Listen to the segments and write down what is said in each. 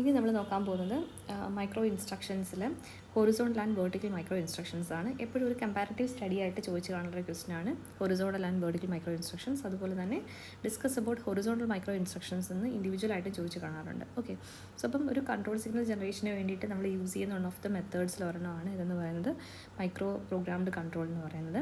ഇനി നമ്മൾ നോക്കാൻ പോകുന്നത് മൈക്രോ ഇൻസ്ട്രക്ഷൻസിൽ horizontal and vertical micro instructions ആണ്. എപ്പോഴും ഒരു കമ്പാരിറ്റീവ് സ്റ്റഡി ആയിട്ട് ചോദിച്ചു കാണുന്ന ക്വസ്റ്റൻ ആണ് horizontal and vertical micro instructions. അതുപോലെ തന്നെ discuss about horizontal micro instructions എന്ന് ഇൻഡിവിജ്വൽ ആയിട്ട് ചോദിച്ചു കാണാറുണ്ട്. ഓക്കെ, സോ അപ്പം ഒരു കൺട്രോൾ സിഗ്നൽ ജനറേഷന് വേണ്ടിയിട്ട് നമ്മൾ യൂസ് ചെയ്യുന്ന വൺ ഓഫ് ദ മെത്തേഡ്സിൽ ഒരെണ്ണമാണ് ഇതെന്ന് പറയുന്നത് മൈക്രോ പ്രോഗ്രാംഡ് കൺട്രോൾ എന്ന് പറയുന്നത്.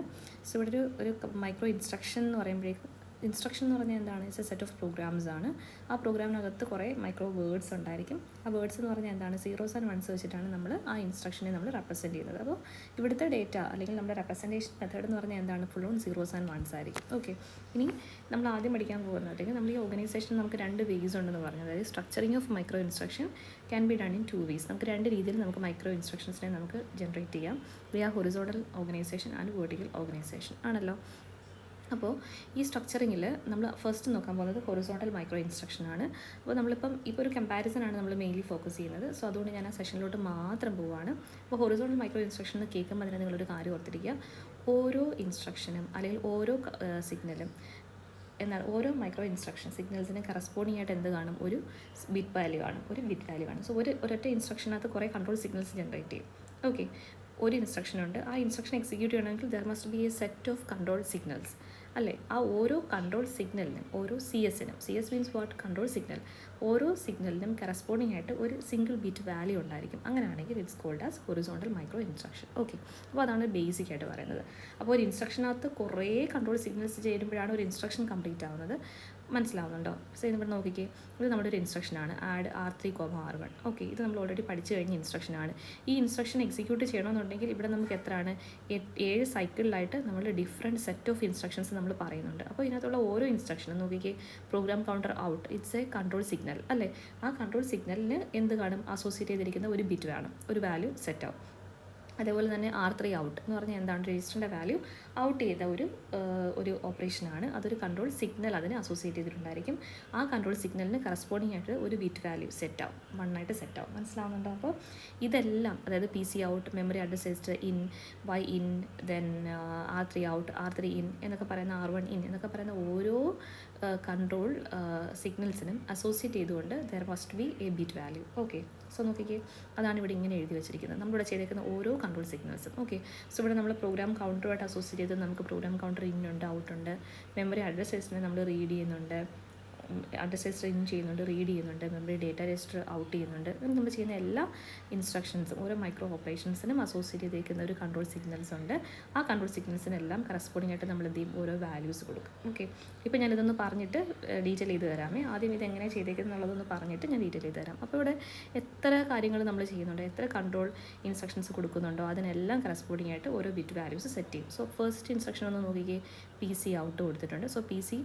സോ ഇവിടെ ഒരു മൈക്രോ ഇൻസ്ട്രക്ഷൻ എന്ന് പറയുമ്പോഴേക്കും ഇൻസ്ട്രക്ഷൻ എന്ന് പറഞ്ഞാൽ എന്താണ്? It's a set of programs ആണ്. ആ പ്രോഗ്രാമിനകത്ത് കുറേ മൈക്രോ വേർഡ്സ് ഉണ്ടായിരിക്കും. ആ വേർഡ്സ് എന്ന് പറഞ്ഞാൽ എന്താണ്? സീറോസ് ആൻഡ് വൺസ് വെച്ചിട്ടാണ് നമ്മൾ ആ ഇൻസ്ട്രക്ഷനെ നമ്മൾ റെപ്രസെൻറ്റ് ചെയ്യുന്നത്. അപ്പോൾ ഇവിടുത്തെ ഡേറ്റ അല്ലെങ്കിൽ നമ്മുടെ റെപ്രസെൻറ്റേഷൻ മെത്തേഡ് എന്ന് പറഞ്ഞാൽ എന്താണ്? Full on zeros and ones ആയിരിക്കും. ഓക്കെ, ഇനി നമ്മൾ ആദ്യം പഠിക്കാൻ പോകുന്നതെങ്കിൽ നമ്മൾ ഈ ഓർഗനൈസേഷൻ നമുക്ക് രണ്ട് വേസ് ഉണ്ടെന്ന് പറഞ്ഞു. അതായത് structuring of micro instruction can be done in two ways. നമുക്ക് രണ്ട് രീതിയിൽ നമുക്ക് മൈക്രോ ഇൻസ്ട്രക്ഷൻസിനെ നമുക്ക് ജനറേറ്റ് ചെയ്യാം. We are horizontal organization and vertical organization ആണല്ലോ. അപ്പോൾ ഈ സ്ട്രക്ചറിങ്ങിൽ നമ്മൾ ഫസ്റ്റ് നോക്കാൻ പോകുന്നത് ഹൊറിസോണ്ടൽ മൈക്രോ ഇൻസ്ട്രക്ഷൻ ആണ്. അപ്പോൾ നമ്മളിപ്പം ഇപ്പോൾ ഒരു കമ്പാരിസൺ ആണ് നമ്മൾ മെയിൻലി ഫോക്കസ് ചെയ്യുന്നത്. സോ അതുകൊണ്ട് ഞാൻ ആ സെഷനിലോട്ട് മാത്രം പോവുകയാണ്. അപ്പോൾ ഹൊറിസോണ്ടൽ മൈക്രോ ഇൻസ്ട്രക്ഷൻ എന്ന് കേൾക്കുമ്പോൾ അതിന് നിങ്ങളൊരു കാര്യം ഓർത്തിരിക്കുക. ഓരോ ഇൻസ്ട്രക്ഷനും അല്ലെങ്കിൽ ഓരോ സിഗ്നലും എന്നാൽ ഓരോ മൈക്രോ ഇൻസ്ട്രക്ഷൻ സിഗ്നൽസിന് കറസ്പോണ്ടിങ് ആയിട്ട് എന്ത് കാണും? ഒരു ബിറ്റ് വാല്യൂ ആണ്, ഒരു ബിറ്റ് വാല്യൂ ആണ്. സോ ഒരൊറ്റ ഇൻസ്ട്രക്ഷനകത്ത് കുറേ കൺട്രോൾ സിഗ്നൽസ് ജനറേറ്റ് ചെയ്യും. ഓക്കെ, ഒരു ഇൻസ്ട്രക്ഷൻ ഉണ്ട്. ആ ഇൻസ്ട്രക്ഷൻ എക്സിക്യൂട്ട് ചെയ്യണമെങ്കിൽ there must be A set of control signals അല്ലേ? ആ ഓരോ കൺട്രോൾ സിഗ്നലിനും ഓരോ C S means what? Control signal. ഓരോ സിഗ്നലിനും കറസ്പോണ്ടിങ് ആയിട്ട് ഒരു സിംഗിൾ ബിറ്റ് വാല്യൂ ഉണ്ടായിരിക്കും. അങ്ങനെയാണെങ്കിൽ it's called as horizontal micro instruction. Okay, അപ്പോൾ അതാണ് ബേസിക് ആയിട്ട് പറയുന്നത്. അപ്പോൾ ഒരു ഇൻസ്ട്രക്ഷനകത്ത് കുറേ കൺട്രോൾ സിഗ്നൽസ് ചേരുമ്പോഴാണ് ഒരു ഇൻസ്ട്രക്ഷൻ കംപ്ലീറ്റ് ആവുന്നത്. മനസ്സിലാവുന്നുണ്ടോ? സോ ഇവിടെ നോക്കിക്കേ, ഇത് നമ്മുടെ ഒരു ഇൻസ്ട്രക്ഷനാണ് ആഡ് R3, R1. ഓക്കെ, ഇത് നമ്മൾ ഓൾറെഡി പഠിച്ചു കഴിഞ്ഞ ഇൻസ്ട്രക്ഷനാണ്. ഈ ഇൻസ്ട്രക്ഷൻ എക്സിക്യൂട്ട് ചെയ്യണമെന്നുണ്ടെങ്കിൽ ഇവിടെ നമുക്ക് എത്രയാണ്? 7 സൈക്കിളിലായിട്ട് നമ്മൾ ഡിഫറെൻറ്റ് സെറ്റ് ഓഫ് ഇൻസ്ട്രക്ഷൻസ് നമ്മൾ പറയുന്നുണ്ട്. അപ്പോൾ ഇതിനകത്തുള്ള ഓരോ ഇൻസ്ട്രക്ഷനും നോക്കിക്കേ, program counter out it's A control signal അല്ലേ? ആ കൺട്രോൾ സിഗ്നലിന് എന്ത് കാണും? അസോസിയേറ്റ് ചെയ്തിരിക്കുന്ന ഒരു ബിറ്റ് വേണം, ഒരു വാല്യൂ സെറ്റ് ആവും. അതേപോലെ തന്നെ R3 ഔട്ട് എന്ന് പറഞ്ഞാൽ എന്താണ്? രജിസ്റ്ററിൻ്റെ വാല്യൂ ഔട്ട് ചെയ്ത ഒരു ഓപ്പറേഷനാണ്. അതൊരു കൺട്രോൾ സിഗ്നൽ അതിന് അസോസിയേറ്റ് ചെയ്തിട്ടുണ്ടായിരിക്കും. ആ കൺട്രോൾ സിഗ്നലിന് കറസ്പോണ്ടിങ് ആയിട്ട് ഒരു ബിറ്റ് വാല്യൂ സെറ്റ് ആവും, 1 ആയിട്ട് സെറ്റ് ആവും. മനസ്സിലാവുന്നുണ്ടോ? അപ്പോൾ ഇതെല്ലാം അതായത് PC out, memory address register in, Y in, then R3 out, R3 in എന്നൊക്കെ പറയുന്ന R1 ഇൻ എന്നൊക്കെ പറയുന്ന ഓരോ കൺട്രോൾ സിഗ്നൽസിനും അസോസിയേറ്റ് ചെയ്തുകൊണ്ട് there must be A bit value. Okay, so നോക്കിക്കേ, അതാണ് ഇവിടെ ഇങ്ങനെ എഴുതി വെച്ചിരിക്കുന്നത്. നമ്മളിവിടെ ചെയ്തേക്കുന്ന ഓരോ കൺട്രോൾ സിഗ്നൽസും. ഓക്കെ, സോ ഇവിടെ നമ്മൾ പ്രോഗ്രാം കൗണ്ടറുമായിട്ട് അസോസിയേറ്റ് ചെയ്ത് നമുക്ക് പ്രോഗ്രാം കൗണ്ടർ ഇൻ ഉണ്ട്, ഔട്ട് ഉണ്ട്. മെമ്മറി അഡ്രസ് രജിസ്റ്ററിനെ നമ്മൾ റീഡ് ചെയ്യുന്നുണ്ട്, അഡ്രസ് രജിസ്റ്റർ ഇൻ ചെയ്യുന്നുണ്ട്, റീഡ് ചെയ്യുന്നുണ്ട്. മെമ്മറി ഡേറ്റ രജിസ്റ്റർ ഔട്ട് ചെയ്യുന്നുണ്ട്. നമ്മൾ ചെയ്യുന്ന എല്ലാ ഇൻസ്ട്രക്ഷൻസും ഓരോ മൈക്രോ ഓപ്പറേഷൻസിനും അസോസിയേറ്റ് ചെയ്തിരിക്കുന്ന ഒരു കൺട്രോൾ സിഗ്നൽസ് ഉണ്ട്. ആ കൺട്രോൾ സിഗ്നൽസിനെല്ലാം കറസ്പോണ്ടിങ് ആയിട്ട് നമ്മൾ എന്ത് ചെയ്യും? ഓരോ വാല്യൂസ് കൊടുക്കും. ഓക്കെ, ഇപ്പോൾ ഞാനിതൊന്ന് പറഞ്ഞിട്ട് ഡീറ്റെയിൽ ചെയ്ത് തരാമേ. ആദ്യം ഇതെങ്ങനെ ചെയ്തേക്കുന്നത് എന്നുള്ളതൊന്ന് പറഞ്ഞിട്ട് ഞാൻ ഡീറ്റെയിൽ ചെയ്ത് തരാം. അപ്പോൾ ഇവിടെ എത്ര കാര്യങ്ങൾ നമ്മൾ ചെയ്യുന്നുണ്ടോ, എത്ര കൺട്രോൾ ഇൻസ്ട്രക്ഷൻസ് കൊടുക്കുന്നുണ്ടോ അതിനെല്ലാം കറസ്പോണ്ടിങ് ആയിട്ട് ഓരോ ബിറ്റ് വാല്യൂസ് സെറ്റ് ചെയ്യും. സോ ഫസ്റ്റ് ഇൻസ്ട്രക്ഷൻ ഒന്ന് നോക്കിക്കേ, PC ഔട്ട് കൊടുത്തിട്ടുണ്ട്. സോ PC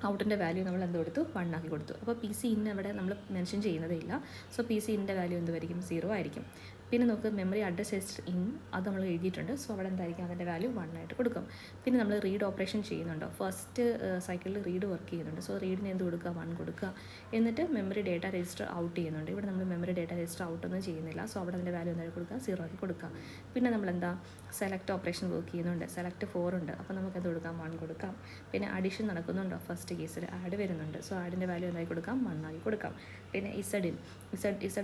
ഔട്ടിൻ്റെ വാല്യൂ നമ്മൾ എന്ത് കൊടുത്തു? 1 ആക്കി കൊടുത്തു. അപ്പോൾ PC ഇൻ അവിടെ നമ്മൾ മെൻഷൻ ചെയ്യുന്നതേ ഇല്ല. സോ PC ഇൻ്റെ വാല്യൂ എന്തുമായിരിക്കും? 0 ആയിരിക്കും. പിന്നെ നമുക്ക് മെമ്മറി അഡ്രസ് രജിസ്റ്റർ ഇൻ അത് നമ്മൾ എഴുതിയിട്ടുണ്ട്. സോ അവിടെ എന്തായിരിക്കും? അതിൻ്റെ വാല്യൂ 1 ആയിട്ട് കൊടുക്കും. പിന്നെ നമ്മൾ റീഡ് ഓപ്പറേഷൻ ചെയ്യുന്നുണ്ടോ? ഫസ്റ്റ് സൈക്കിളിൽ റീഡ് വർക്ക് ചെയ്യുന്നുണ്ട്. സോ റീഡിന് എന്ത് കൊടുക്കുക? 1 കൊടുക്കുക. എന്നിട്ട് മെമ്മറി ഡേറ്റ രജിസ്റ്റർ ഔട്ട് ചെയ്യുന്നുണ്ട്. ഇവിടെ നമ്മൾ മെമ്മറി ഡേറ്റ രജിസ്റ്റർ ഔട്ടൊന്നും ചെയ്യുന്നില്ല. സോ അവിടെ അതിൻ്റെ വാല്യൂ എന്തായാലും കൊടുക്കുക? 0 ആക്കി കൊടുക്കുക. പിന്നെ നമ്മളെന്താ? സെലക്ട് ഓപ്പറേഷൻ വർക്ക് ചെയ്യുന്നുണ്ട്. സെലക്ട് 4 ഉണ്ട്. അപ്പോൾ നമുക്ക് എന്ത് കൊടുക്കാം? 1 കൊടുക്കാം. പിന്നെ അഡീഷൻ നടക്കുന്നുണ്ടോ? ഫസ്റ്റ് കേസിൽ ആഡ് വരുന്നുണ്ട്. സോ ആഡിൻ്റെ വാല്യൂ എന്തായി കൊടുക്കാം? 1 ആക്കി കൊടുക്കാം. പിന്നെ ഇസഡ്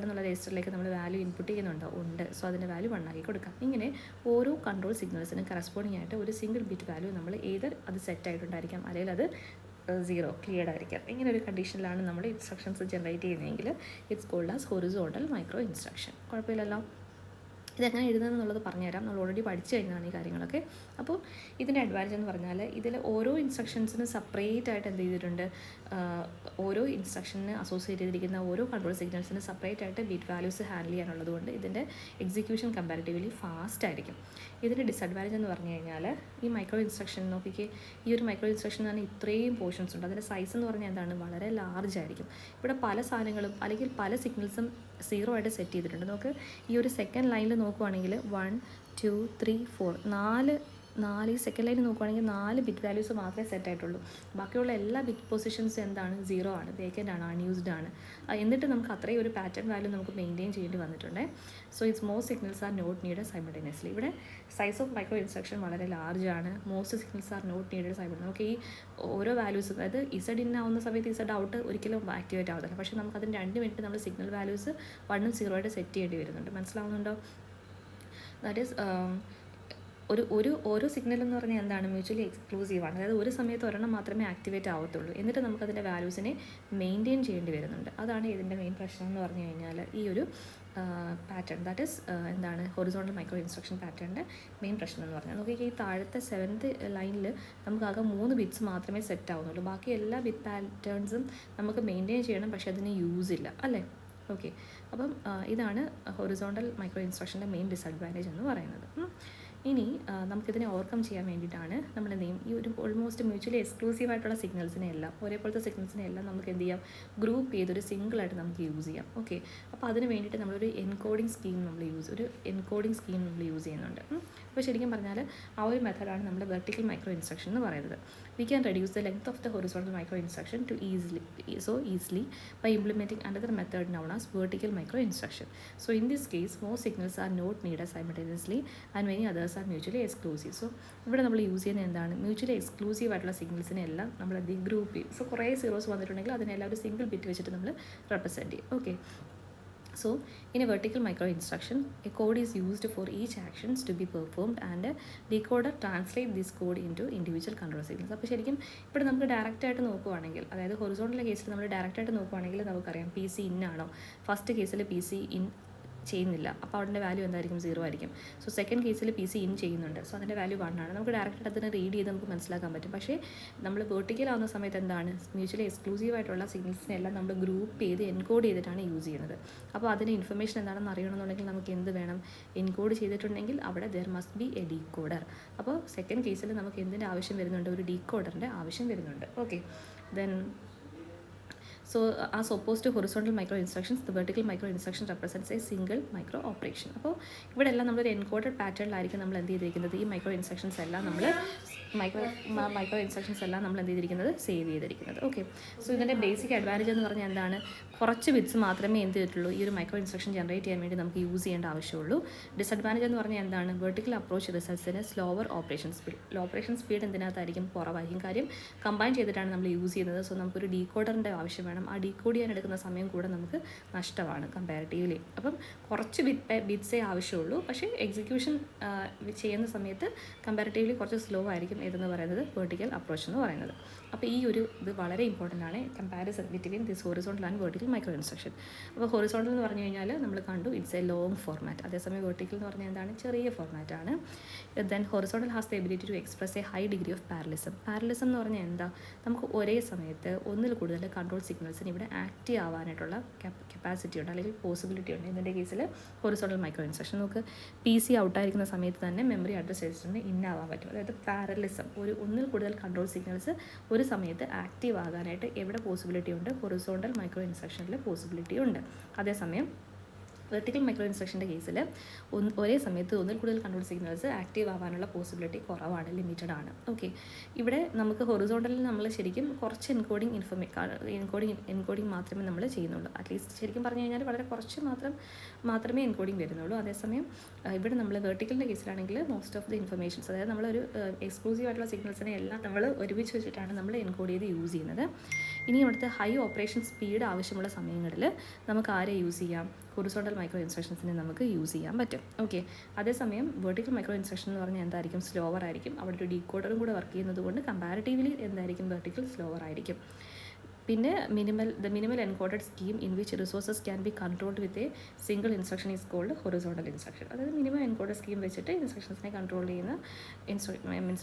എന്നുള്ള രജിസ്റ്ററിലേക്ക് നമ്മൾ വാല്യൂ ഇൻപുട്ട് ചെയ്യുന്നുണ്ടോ? ഉണ്ട്. സോ അതിൻ്റെ വാല്യൂ 1 ആക്കി കൊടുക്കാം. ഇങ്ങനെ ഓരോ കൺട്രോൾ സിഗ്നൽസിനും കറസ്പോണ്ടിങ് ആയിട്ട് ഒരു സിംഗിൾ ബിറ്റ് വാല്യൂ നമ്മൾ ഏതർ അത് സെറ്റ് ആയിട്ടുണ്ടായിരിക്കാം അല്ലെങ്കിൽ അത് 0 ക്ലിയർഡ് ആയിരിക്കാം. ഇങ്ങനെ ഒരു കണ്ടീഷനിലാണ് നമ്മൾ ഇൻസ്ട്രക്ഷൻസ് ജനറേറ്റ് ചെയ്യുന്നതെങ്കിൽ it's called as horizontal micro instruction. കുഴപ്പമില്ലല്ലോ. ഇതെങ്ങനെ എഴുതുന്നതെന്നുള്ളത് പറഞ്ഞുതരാം. നമ്മൾ ഓൾറെഡി പഠിച്ചു കഴിഞ്ഞാണ് ഈ കാര്യങ്ങളൊക്കെ. അപ്പോൾ ഇതിൻ്റെ അഡ്വാൻറ്റേജ് എന്ന് പറഞ്ഞാൽ ഇതിൽ ഓരോ ഇൻസ്ട്രക്ഷൻസിന് സെപ്പറേറ്റ് ആയിട്ട് എന്ത് ചെയ്തിട്ടുണ്ട്? ഓരോ ഇൻസ്ട്രക്ഷന് അസോസിയേറ്റ് ചെയ്തിരിക്കുന്ന ഓരോ കൺട്രോൾ സിഗ്നൽസിന് സെപ്പറേറ്റ് ആയിട്ട് ബിറ്റ് വാല്യൂസ് ഹാൻഡിൽ ചെയ്യാനുള്ളത് കൊണ്ട് ഇതിൻ്റെ എക്സിക്യൂഷൻ കമ്പാരിറ്റീവ്ലി ഫാസ്റ്റ് ആയിരിക്കും. ഇതിൻ്റെ ഡിസഡ്വാൻറ്റേജ് എന്ന് പറഞ്ഞു കഴിഞ്ഞാൽ ഈ മൈക്രോ ഇൻസ്ട്രക്ഷൻ നോക്കിക്ക്, ഈ ഒരു മൈക്രോ ഇൻസ്ട്രക്ഷൻ എന്ന് പറഞ്ഞാൽ ഇത്രയും പോർഷൻസ് ഉണ്ട്. അതിൻ്റെ സൈസ് എന്ന് പറഞ്ഞാൽ എന്താണ്? വളരെ ലാർജ് ആയിരിക്കും. ഇവിടെ പല സാധനങ്ങളും അല്ലെങ്കിൽ പല സിഗ്നൽസും 0 ആയിട്ട് സെറ്റ് ചെയ്തിട്ടുണ്ട്. നമുക്ക് ഈ ഒരു സെക്കൻഡ് ലൈനിൽ നോക്കുവാണെങ്കിൽ 1 2 3 4 ഈ സെക്കൻഡ് ലൈൻ നോക്കുവാണെങ്കിൽ 4 ബിറ്റ് വാല്യൂസ് മാത്രമേ സെറ്റ് ആയിട്ടുള്ളൂ. ബാക്കിയുള്ള എല്ലാ ബിറ്റ് പൊസിഷൻസും എന്താണ്, 0 ആണ്, വേക്കൻ്റ് ആണ്, അൺയൂസ്ഡ് ആണ്. എന്നിട്ട് നമുക്ക് അത്രയും ഒരു പാറ്റേൺ വാല്യൂ നമുക്ക് മെയിൻറ്റെയിൻ ചെയ്യേണ്ടി വന്നിട്ടുണ്ട്. So it's most signals are not needed simultaneously. ഇവിടെ സൈസ് ഓഫ് മൈക്രോ ഇൻസ്ട്രക്ഷൻ വളരെ ലാർജ് ആണ്. Most signals are not needed simultaneously. നമുക്ക് ഈ ഓരോ വാല്യൂസ്, അതായത് ഇസഡ് ഇൻ ആവുന്ന സമയത്ത് ഇസഡ് ഔട്ട് ഒരിക്കലും ആക്ടിവേറ്റ് ആവത്തില്ല. പക്ഷേ നമുക്ക് അതിന് 2 മിനിറ്റ് നമ്മൾ സിഗ്നൽ വാല്യൂസ് 1 ഉം 0 ആയിട്ട് സെറ്റ് ചെയ്യേണ്ടി വരുന്നുണ്ട്. മനസ്സിലാവുന്നുണ്ടോ? ദാറ്റ് ഈസ് ഓരോ സിഗ്നൽ എന്ന് പറഞ്ഞാൽ എന്താണ്, മ്യൂച്വലി എക്സ്ക്ലൂസീവാണ്. അതായത് ഒരു സമയത്ത് ഒരെണ്ണം മാത്രമേ ആക്ടിവേറ്റ് ആവത്തുള്ളൂ. എന്നിട്ട് നമുക്കതിൻ്റെ വാല്യൂസിനെ മെയിൻറ്റെയിൻ ചെയ്യേണ്ടി വരുന്നുണ്ട്. അതാണ് ഇതിൻ്റെ മെയിൻ പ്രശ്നം എന്ന് പറഞ്ഞു കഴിഞ്ഞാൽ ഈ ഒരു പാറ്റേൺ, ദാറ്റ് ഈസ് എന്താണ്, ഹൊറിസോണ്ടൽ മൈക്രോ ഇൻസ്ട്രക്ഷൻ പാറ്റേണിൻ്റെ മെയിൻ പ്രശ്നം എന്ന് പറഞ്ഞാൽ. നോക്കി, ഈ താഴത്തെ 7th ലൈനിൽ നമുക്കാകെ 3 ബിറ്റ്സ് മാത്രമേ സെറ്റ് ആവുന്നുള്ളൂ. ബാക്കി എല്ലാ ബിറ്റ് പാറ്റേൺസും നമുക്ക് മെയിൻറ്റെയിൻ ചെയ്യണം, പക്ഷേ അതിന് യൂസ് ഇല്ല, അല്ലേ? ഓക്കെ, അപ്പം ഇതാണ് ഹൊറിസോണ്ടൽ മൈക്രോ ഇൻസ്ട്രക്ഷൻ്റെ മെയിൻ ഡിസഡ്വാൻറ്റേജ് എന്ന് പറയുന്നത്. ഇനി നമുക്കിതിനെ ഓവർകം ചെയ്യാൻ വേണ്ടിയിട്ടാണ് നമ്മൾ എന്ത് ചെയ്യും, ഈ ഒരു ഓൾമോസ്റ്റ് മ്യൂച്വലി എക്സ്ക്ലൂസീവായിട്ടുള്ള സിഗ്നൽസിനെ എല്ലാം, ഒരേപോലത്തെ സിഗ്നൽസിനെ എല്ലാം നമുക്ക് എന്ത് ചെയ്യാം, ഗ്രൂപ്പ് ചെയ്തൊരു സിംഗിളായിട്ട് നമുക്ക് യൂസ് ചെയ്യാം. ഓക്കെ, അപ്പോൾ അതിന് വേണ്ടിയിട്ട് നമ്മളൊരു എൻകോഡിങ് സ്കീം നമ്മൾ യൂസ് ചെയ്യുന്നുണ്ട്. അപ്പോൾ ശരിക്കും പറഞ്ഞാൽ ആ ഒരു മെത്തഡാണ് നമ്മുടെ വെർട്ടിക്കൽ മൈക്രോ ഇൻസ്ട്രക്ഷൻ എന്ന് പറയുന്നത്. We can reduce the length of the horizontal micro instruction to easily by implementing another method known as vertical micro instruction. So in this case, most signals are not needed simultaneously and many others are mutually exclusive. So ഇവിടെ നമ്മൾ use ചെയ്യുന്നത് എന്താണ്, mutually exclusive ആയിട്ടുള്ള സിഗ്നൽസിനെ എല്ലാം നമ്മൾ എന്ത് ചെയ്യും, group ചെയ്യും. സോ കുറേ സീറോസ് വന്നിട്ടുണ്ടെങ്കിൽ അതിനെല്ലാം ഒരു സിംഗിൾ ബിറ്റ് വെച്ചിട്ട് നമ്മൾ റെപ്രസെൻറ്റ് ചെയ്യും. Okay, so in a vertical micro instruction, a code is used for each actions to be performed and a decoder translate this code into individual control signals. അപ്പോൾ ശരിക്കും ഇവിടെ നമുക്ക് ഡയറക്റ്റായിട്ട് നോക്കുവാണെങ്കിൽ, അതായത് ഹൊറിസോണ്ടൽ കേസിൽ നമ്മൾ ഡയറക്റ്റായിട്ട് നോക്കുവാണെങ്കിൽ നമുക്കറിയാം പി സി ഇൻ ആണോ. ഫസ്റ്റ് കേസിൽ പി സി ഇൻ ചെയ്യുന്നില്ല, അപ്പോൾ അതിൻ്റെ വാല്യൂ എന്തായിരിക്കും, 0 ആയിരിക്കും. സോ സെക്കൻഡ് കേസിൽ പി സി ഇൻ ചെയ്യുന്നുണ്ട്, സോ അതിൻ്റെ വാല്യൂ 1 ആണ്. നമുക്ക് ഡയറക്റ്റായിട്ട് അതിനെ റീഡ് ചെയ്ത് നമുക്ക് മനസ്സിലാക്കാൻ പറ്റും. പക്ഷേ നമ്മൾ വെർട്ടിക്കൽ ആവുന്ന സമയത്ത് എന്താണ്, മ്യൂച്വലി എക്സ്ക്ലൂസീവ് ആയിട്ടുള്ള സിഗ്നൽസിനെല്ലാം നമ്മൾ ഗ്രൂപ്പ് ചെയ്ത് എൻകോഡ് ചെയ്തിട്ടാണ് യൂസ് ചെയ്യുന്നത്. അപ്പോൾ അതിന് ഇൻഫർമേഷൻ എന്താണെന്ന് അറിയണമെന്നുണ്ടെങ്കിൽ നമുക്ക് എന്ത് വേണം, എൻകോഡ് ചെയ്തിട്ടുണ്ടെങ്കിൽ അവിടെ there must be A decoder. അപ്പോൾ സെക്കൻഡ് കേസിൽ നമുക്ക് എന്തിൻ്റെ ആവശ്യം വരുന്നുണ്ട്, ഒരു ഡീകോഡറിൻ്റെ ആവശ്യം വരുന്നുണ്ട്. Okay, then so as opposed to horizontal micro instructions, the vertical micro instruction represents a single micro operation. അപ്പോൾ ഇവിടെ എല്ലാം നമ്മളൊരു എൻകോഡഡ് പാറ്റേണിലായിരിക്കും നമ്മൾ എന്ത് ചെയ്തിരിക്കുന്നത്, ഈ മൈക്രോ ഇൻസ്ട്രക്ഷൻസ് എല്ലാം നമ്മൾ മൈക്രോ ഇൻസ്ട്രക്ഷൻസ് എല്ലാം നമ്മൾ എന്ത് ചെയ്തിരിക്കുന്നത്, സേവ് ചെയ്തിരിക്കുന്നത്. ഓക്കെ, സോ ഇതിൻ്റെ ബേസിക് അഡ്വാൻറ്റേജ് എന്ന് പറഞ്ഞാൽ എന്താണ്, കുറച്ച് ബിറ്റ്സ് മാത്രമേ എന്ത് ചെയ്തിട്ടുള്ളൂ, ഈ ഒരു മൈക്രോ ഇൻസ്ട്രക്ഷൻ ജനറേറ്റ് ചെയ്യാൻ വേണ്ടി നമുക്ക് യൂസ് ചെയ്യേണ്ട ആവശ്യമുള്ളൂ. ഡിസഡ്വാൻറ്റേജ് എന്ന് പറഞ്ഞാൽ എന്താണ്, വെർട്ടിക്കൽ അപ്രോച്ച് റിസൾട്ട്സിന് slower operation speed. Operation speed എന്തിനകത്തായിരിക്കും, കുറവായിരിക്കും. കാര്യം കമ്പൈൻ ചെയ്തിട്ടാണ് നമ്മൾ യൂസ് ചെയ്യുന്നത്. സോ നമുക്കൊരു ഡീകോഡറിൻ്റെ ആവശ്യം വേണം. ആ ഡീകോഡ് ചെയ്യാൻ എടുക്കുന്ന സമയം കൂടെ നമുക്ക് നഷ്ടമാണ് കമ്പാരിറ്റീവ്ലി. അപ്പം കുറച്ച് ബിറ്റ്സേ ആവശ്യമുള്ളൂ, പക്ഷേ എക്സിക്യൂഷൻ ചെയ്യുന്ന സമയത്ത് കമ്പാരിറ്റീവ്ലി കുറച്ച് സ്ലോ ആയിരിക്കും ഇതെന്ന് പറയുന്നത് വെർട്ടിക്കൽ അപ്രോച്ച് എന്ന് പറയുന്നത്. അപ്പോൾ ഈ ഒരു ഇത് വളരെ ഇമ്പോർട്ടൻ്റ് ആണ്, comparison between this horizontal and vertical micro instruction. അപ്പോൾ ഹൊറിസോണ്ടൽ എന്ന് പറഞ്ഞു കഴിഞ്ഞാൽ നമ്മൾ കണ്ടു ഇറ്റ്സ് എ ലോങ് ഫോർമാറ്റ്, അതേസമയം വെർട്ടിക്കൽ എന്ന് പറഞ്ഞാൽ എന്താണ്, ചെറിയ ഫോർമാറ്റാണ്. Then horizontal has the ability to express a high degree of parallelism. Parallelism എന്ന് പറഞ്ഞാൽ എന്താ, നമുക്ക് ഒരേ സമയത്ത് ഒന്നിൽ കൂടുതൽ കൺട്രോൾ സിഗ്നൽസിന് ഇവിടെ ആക്റ്റീവ് ആവാനായിട്ടുള്ള കപ്പാസിറ്റി ഉണ്ട്, അല്ലെങ്കിൽ പോസിബിലിറ്റി ഉണ്ട്. ഇതിൻ്റെ കേസിൽ ഹൊറിസോണ്ടൽ മൈക്രോ ഇൻസ്ട്രക്ഷൻ നമുക്ക് പി സി ഔട്ടായിരിക്കുന്ന സമയത്ത് തന്നെ മെമ്മറി അഡ്രസ് രജിസ്റ്ററിന് ഇന്നാവാൻ പറ്റും. അതായത് പാരലിസം, ഒന്നിൽ കൂടുതൽ കൺട്രോൾ സിഗ്നൽസ് ഒരു സമയത്ത് ആക്റ്റീവ് ആകാനായിട്ട് എവിടെ പോസിബിലിറ്റി ഉണ്ട്, ഹൊറിസോണ്ടൽ മൈക്രോ ഇൻസ്ട്രക്ഷനിൽ പോസിബിലിറ്റി ഉണ്ട്. അതേസമയം വെർട്ടിക്കൽ മൈക്രോ ഇൻസ്ട്രക്ഷൻ്റെ കേസിൽ ഒരേ സമയത്ത് ഒന്നിൽ കൂടുതൽ കൺട്രോൾ സിഗ്നൽസ് ആക്റ്റീവ് ആവാനുള്ള പോസിബിലിറ്റി കുറവാണ്, ലിമിറ്റഡ് ആണ്. ഓക്കെ, ഇവിടെ നമുക്ക് ഹൊറിസോണ്ടലിൽ നമ്മൾ ശരിക്കും കുറച്ച് എൻകോഡിങ് മാത്രമേ നമ്മൾ ചെയ്യുന്നുള്ളൂ. അറ്റ്ലീസ്റ്റ് ശരിക്കും പറഞ്ഞു കഴിഞ്ഞാൽ വളരെ കുറച്ച് മാത്രമേ എൻകോഡിങ് വരുന്നുള്ളൂ. അതേസമയം ഇവിടെ നമ്മൾ വെർട്ടിക്കലിൻ്റെ കേസിലാണെങ്കിൽ മോസ്റ്റ് ഓഫ് ദി ഇൻഫർമേഷൻസ്, അതായത് നമ്മളൊരു എക്സ്ക്ലൂസീവ് ആയിട്ടുള്ള സിഗ്നൽസിനെ എല്ലാം നമ്മൾ ഒരുമിച്ച് വെച്ചിട്ടാണ് നമ്മൾ എൻകോഡ് ചെയ്ത് യൂസ് ചെയ്യുന്നത്. ഇനി അവിടുത്തെ ഹൈ ഓപ്പറേഷൻ സ്പീഡ് ആവശ്യമുള്ള സമയങ്ങളിൽ നമുക്ക് ആരെ യൂസ് ചെയ്യാം, ഹൊറിസോണ്ടൽ മൈക്രോ ഇൻസ്ട്രക്ഷൻസിനെ നമുക്ക് യൂസ് ചെയ്യാൻ പറ്റും. ഓക്കെ, അതേസമയം വെർട്ടിക്കൽ മൈക്രോ ഇൻസ്ട്രക്ഷൻ എന്ന് പറഞ്ഞാൽ എന്തായിരിക്കും, സ്ലോവർ ആയിരിക്കും. അവിടെ ഒരു ഡീകോഡറും കൂടെ വർക്ക് ചെയ്യുന്നത് കൊണ്ട് കമ്പാരിറ്റീവ്ലി എന്തായിരിക്കും, വെർട്ടിക്കൽ സ്ലോവർ ആയിരിക്കും. പിന്നെ the minimal encoded scheme in which resources can be controlled with a single instruction is called horizontal instruction. അതായത് മിനിമം എൻകോഡഡ് സ്കീം വെച്ചിട്ട് ഇൻസ്ട്രക്ഷൻസിനെ കൺട്രോൾ ചെയ്യുന്ന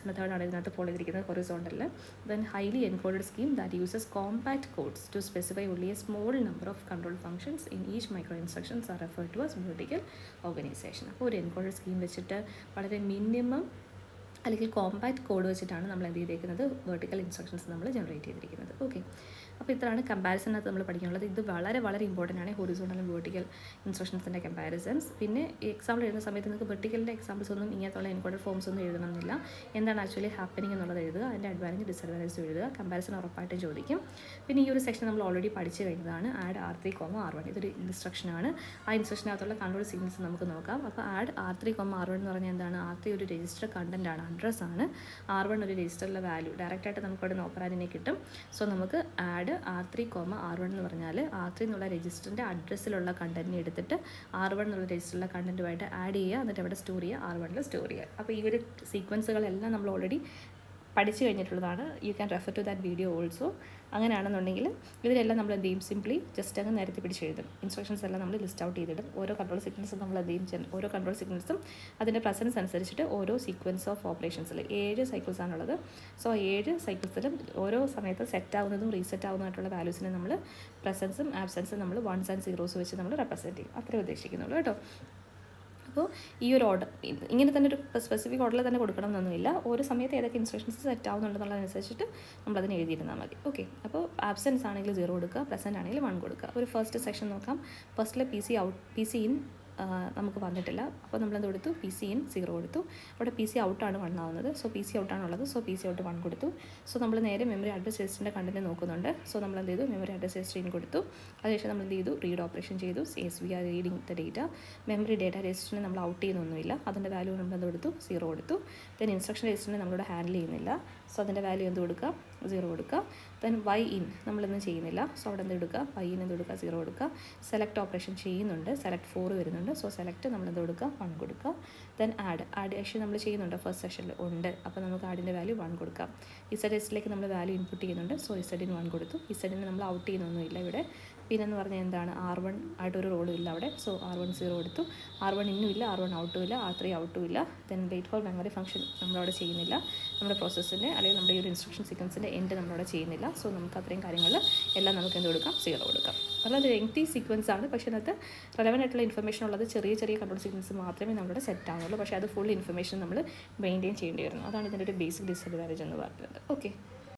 മെത്തേഡാണ് ഇതിനകത്ത് ഫോളോ ചെയ്തിരിക്കുന്നത് ഹൊറിസോണ്ടലിൽ. Then highly encoded scheme that uses compact codes to specify only a small number of control functions in each micro instructions are referred to as vertical organization. അപ്പോൾ ഒരു encoded scheme വെച്ചിട്ട് വളരെ minimum അല്ലെങ്കിൽ compact code വെച്ചിട്ടാണ് നമ്മൾ എന്ത് ചെയ്തിരിക്കുന്നത്, vertical instructions നമ്മൾ ജനറേറ്റ് ചെയ്തിരിക്കുന്നത്. ഓക്കെ, അപ്പോൾ ഇത്രയാണ് കമ്പാരിസണിനകത്ത് നമ്മൾ പഠിക്കാനുള്ളത്. ഇത് വളരെ വളരെ ഇമ്പോർട്ടൻ്റ് ആണ്, ഹൊറിസോണ്ടലും വെർട്ടിക്കൽ ഇൻസ്ട്രക്ഷൻസിൻ്റെ കമ്പാരിസൺസ്. പിന്നെ ഈ എക്സാമ്പിൾ എഴുതുന്ന സമയത്ത് നിങ്ങൾക്ക് വെർട്ടിക്കലിൻ്റെ എക്സാമ്പിൾസ് ഒന്നും ഇങ്ങനത്തുള്ള എൻകോഡഡ് ഫോംസ് ഒന്നും എഴുതണമെന്നില്ല. എന്താണ് ആക്ച്വലി ഹാപ്പനിങ് എന്നുള്ളത് എഴുതുക, അതിൻ്റെ അഡ്വാൻറ്റേജ് ഡിസഡ്വാൻറ്റേജ് എഴുതുക. കമ്പാരിസൺ ഉറപ്പായിട്ടും ചോദിക്കും. പിന്നെ ഈ ഒരു സെക്ഷൻ നമ്മൾ ഓൾറെഡി പഠിച്ചു കഴിഞ്ഞതാണ്. ആഡ് R3, R1 ഇതൊരു ഇൻസ്ട്രക്ഷനാണ്. ആ ഇൻസ്ട്രക്ഷനകത്തുള്ള കൺട്രോൾ സിഗ്നൽസ് നമുക്ക് നോക്കാം. അപ്പോൾ ആഡ് R3, R1 എന്ന് പറഞ്ഞാൽ എന്താണ്? R3 ഒരു രജിസ്റ്റർ കണ്ടൻ്റ് ആണ്, അഡ്രസ്സാണ്. R1 ഒരു രജിസ്റ്ററിലെ വാല്യൂ. ഡയറക്റ്റായിട്ട് നമുക്കവിടെ ഓപ്പറാൻഡിനെ കിട്ടും. സോ നമുക്ക് ആഡ് R3, R1 എന്ന് പറഞ്ഞാൽ R3 എന്നുള്ള രജിസ്റ്ററിൻ്റെ അഡ്രസ്സിലുള്ള കണ്ടൻറ്റിനെ എടുത്തിട്ട് R1 എന്നുള്ള രജിസ്റ്ററിലെ കണ്ടൻറ്റുമായിട്ട് ആഡ് ചെയ്യുക, എന്നിട്ട് അവിടെ സ്റ്റോർ ചെയ്യുക, R1 സ്റ്റോർ ചെയ്യുക. അപ്പോൾ ഈ ഒരു സീക്വൻസുകളെല്ലാം നമ്മൾ ഓൾറെഡി പഠിച്ചു കഴിഞ്ഞിട്ടുള്ളതാണ്. You can refer to that video also. അങ്ങനെയാണെന്നുണ്ടെങ്കിൽ ഇതിലെല്ലാം നമ്മൾ എന്ത് ചെയ്യും, സിംപ്ലി ജസ്റ്റ് അങ്ങ് നേരത്തെ പിടിച്ചെഴുതും. ഇൻസ്ട്രക്ഷൻസ് എല്ലാം നമ്മൾ ലിസ്റ്റ് ഔട്ട് ചെയ്തിടും. ഓരോ കൺട്രോൾ സിഗ്നൽസും നമ്മൾ എന്ത് ചെയ്യും, ഓരോ കൺട്രോൾ സിഗ്നൽസും അതിൻ്റെ പ്രസൻസ് അനുസരിച്ചിട്ട് ഓരോ സീക്വൻസ് ഓഫ് ഓപ്പറേഷൻസിൽ 7 സൈക്കിൾസ് ആണുള്ളത്. സോ 7 സൈക്കിൾസിലും ഓരോ സമയത്ത് സെറ്റ് ആവുന്നതും റീസെറ്റ് ആവുന്നതായിട്ടുള്ള വാല്യൂസിനെ നമ്മൾ പ്രസൻസും ആബ്സെൻസും നമ്മൾ 1s and 0s വെച്ച് നമ്മൾ റെപ്രസെൻറ്റ് ചെയ്യും. അത്രേ ഉദ്ദേശിക്കുന്നുള്ളൂ കേട്ടോ. അപ്പോൾ ഈ ഒരു ഓർഡർ ഇങ്ങനെ തന്നെ ഒരു സ്പെസിഫിക് ഓർഡറിൽ തന്നെ കൊടുക്കണം എന്നൊന്നുമില്ല. ഓരോ സമയത്ത് ഏതൊക്കെ ഇൻസ്ട്രക്ഷൻസ് സെറ്റ് ആവുന്നുണ്ടെന്നുള്ളതനുസരിച്ചിട്ട് നമ്മളതിന് എഴുതിയിരുന്നാൽ മതി. ഓക്കെ, അപ്പോൾ ആബ്സെൻസ് ആണെങ്കിൽ 0 കൊടുക്കുക, പ്രസൻറ്റ് ആണെങ്കിൽ 1 കൊടുക്കുക. ഒരു ഫസ്റ്റ് സെക്ഷൻ നോക്കാം. ഫസ്റ്റിൽ PC ഇൻ നമുക്ക് വന്നിട്ടില്ല. അപ്പോൾ നമ്മളെന്ത് കൊടുത്തു, PC in 0 കൊടുത്തു. അവിടെ PC ഔട്ടാണ് 1 ആവുന്നത്. സോ PC ഔട്ടാണുള്ളത്. സോ PC ഔട്ട് 1 കൊടുത്തു. സോ നമ്മൾ നേരെ മെമ്മറി അഡ്രസ് രജിസ്റ്ററിൻ്റെ കണ്ടന്റ് നോക്കുന്നുണ്ട്. സോ നമ്മൾ എന്ത് ചെയ്തു, മെമ്മറി അഡ്രസ് രജിസ്റ്റർ ഇൻ കൊടുത്തു. അതിനുശേഷം നമ്മൾ എന്ത് ചെയ്തു, റീഡ് ഓപ്പറേഷൻ ചെയ്തു. We are reading the data. Memory data രജിസ്റ്ററിനെ നമ്മൾ ഔട്ട് ചെയ്യുന്നൊന്നുമില്ല. അതിൻ്റെ വാല്യൂ നമ്മൾ എന്ത് കൊടുത്തു, 0 കൊടുത്തു. ദെൻ ഇൻസ്ട്രക്ഷൻ രജിസ്റ്ററിനെ നമ്മളിവിടെ ഹാൻഡിൽ ചെയ്യുന്നില്ല. സോ അതിൻ്റെ വാല്യൂ എന്ത് കൊടുക്കുക, 0 കൊടുക്കുക. ദെൻ Y in നമ്മളൊന്നും ചെയ്യുന്നില്ല. സോ അവിടെ എന്ത് കൊടുക്കുക, Y in എന്ത് കൊടുക്കുക, 0 കൊടുക്കുക. സെലക്ട് ഓപ്പറേഷൻ ചെയ്യുന്നുണ്ട്, സെലക്ട് 4 വരുന്നുണ്ട്. സോ സെലക്ട് നമ്മൾ എന്ത് കൊടുക്കുക, 1 കൊടുക്കുക. ദെൻ ആഡ് ആക്ഷൻ നമ്മൾ ചെയ്യുന്നുണ്ട്, ഫസ്റ്റ് സെഷനിൽ ഉണ്ട്. അപ്പോൾ നമുക്ക് ആഡിൻ്റെ വാല്യൂ 1 കൊടുക്കാം. ഇസഡിലേക്ക് നമ്മൾ വാല്യൂ ഇൻപുട്ട് ചെയ്യുന്നുണ്ട്. സോ ഇസഡിന് 1 കൊടുത്തു. ഇസഡിന് നമ്മൾ ഔട്ട് ചെയ്യുന്നൊന്നുമില്ല ഇവിടെ. പിന്നെന്ന് പറഞ്ഞാൽ എന്താണ്, R1 ആയിട്ടൊരു റോളും ഇല്ല അവിടെ. സോ R1 0 കൊടുത്തു. R1 ഇന്നും ഇല്ല, R1 ഔട്ടും ഇല്ല, R3 ഔട്ടും ഇല്ല. Then wait for memory function നമ്മളവിടെ ചെയ്യുന്നില്ല. നമ്മുടെ പ്രോസസ്സിൻ്റെ അല്ലെങ്കിൽ നമ്മുടെ ഈ ഒരു ഇൻസ്ട്രക്ഷൻ സീക്വൻസിൻ്റെ എൻഡ് നമ്മളവിടെ ചെയ്യുന്നില്ല. സോ നമുക്ക് അത്രയും കാര്യങ്ങൾ എല്ലാം നമുക്ക് എന്ത് കൊടുക്കാം, 0 കൊടുക്കാം. വളരെ ലെങ്തി സീക്വൻസ് ആണ്. പക്ഷേ അതിനകത്ത് റെലവൻ്റ് ആയിട്ടുള്ള ഇൻഫർമേഷൻ ഉള്ളത് ചെറിയ ചെറിയ കൺട്രോൾ സീക്വൻസ് മാത്രമേ നമ്മുടെ സെറ്റ് ആവുന്നുള്ളൂ. പക്ഷേ അത് ഫുൾ ഇൻഫർമേഷൻ നമ്മൾ മെയിൻറ്റെയിൻ ചെയ്യേണ്ടി വരുന്നു. അതാണ് ഇതിൻ്റെ ഒരു ബേസിക് ഡിസഡ്വാൻറ്റേജ് എന്ന് പറയുന്നത്. ഓക്കെ.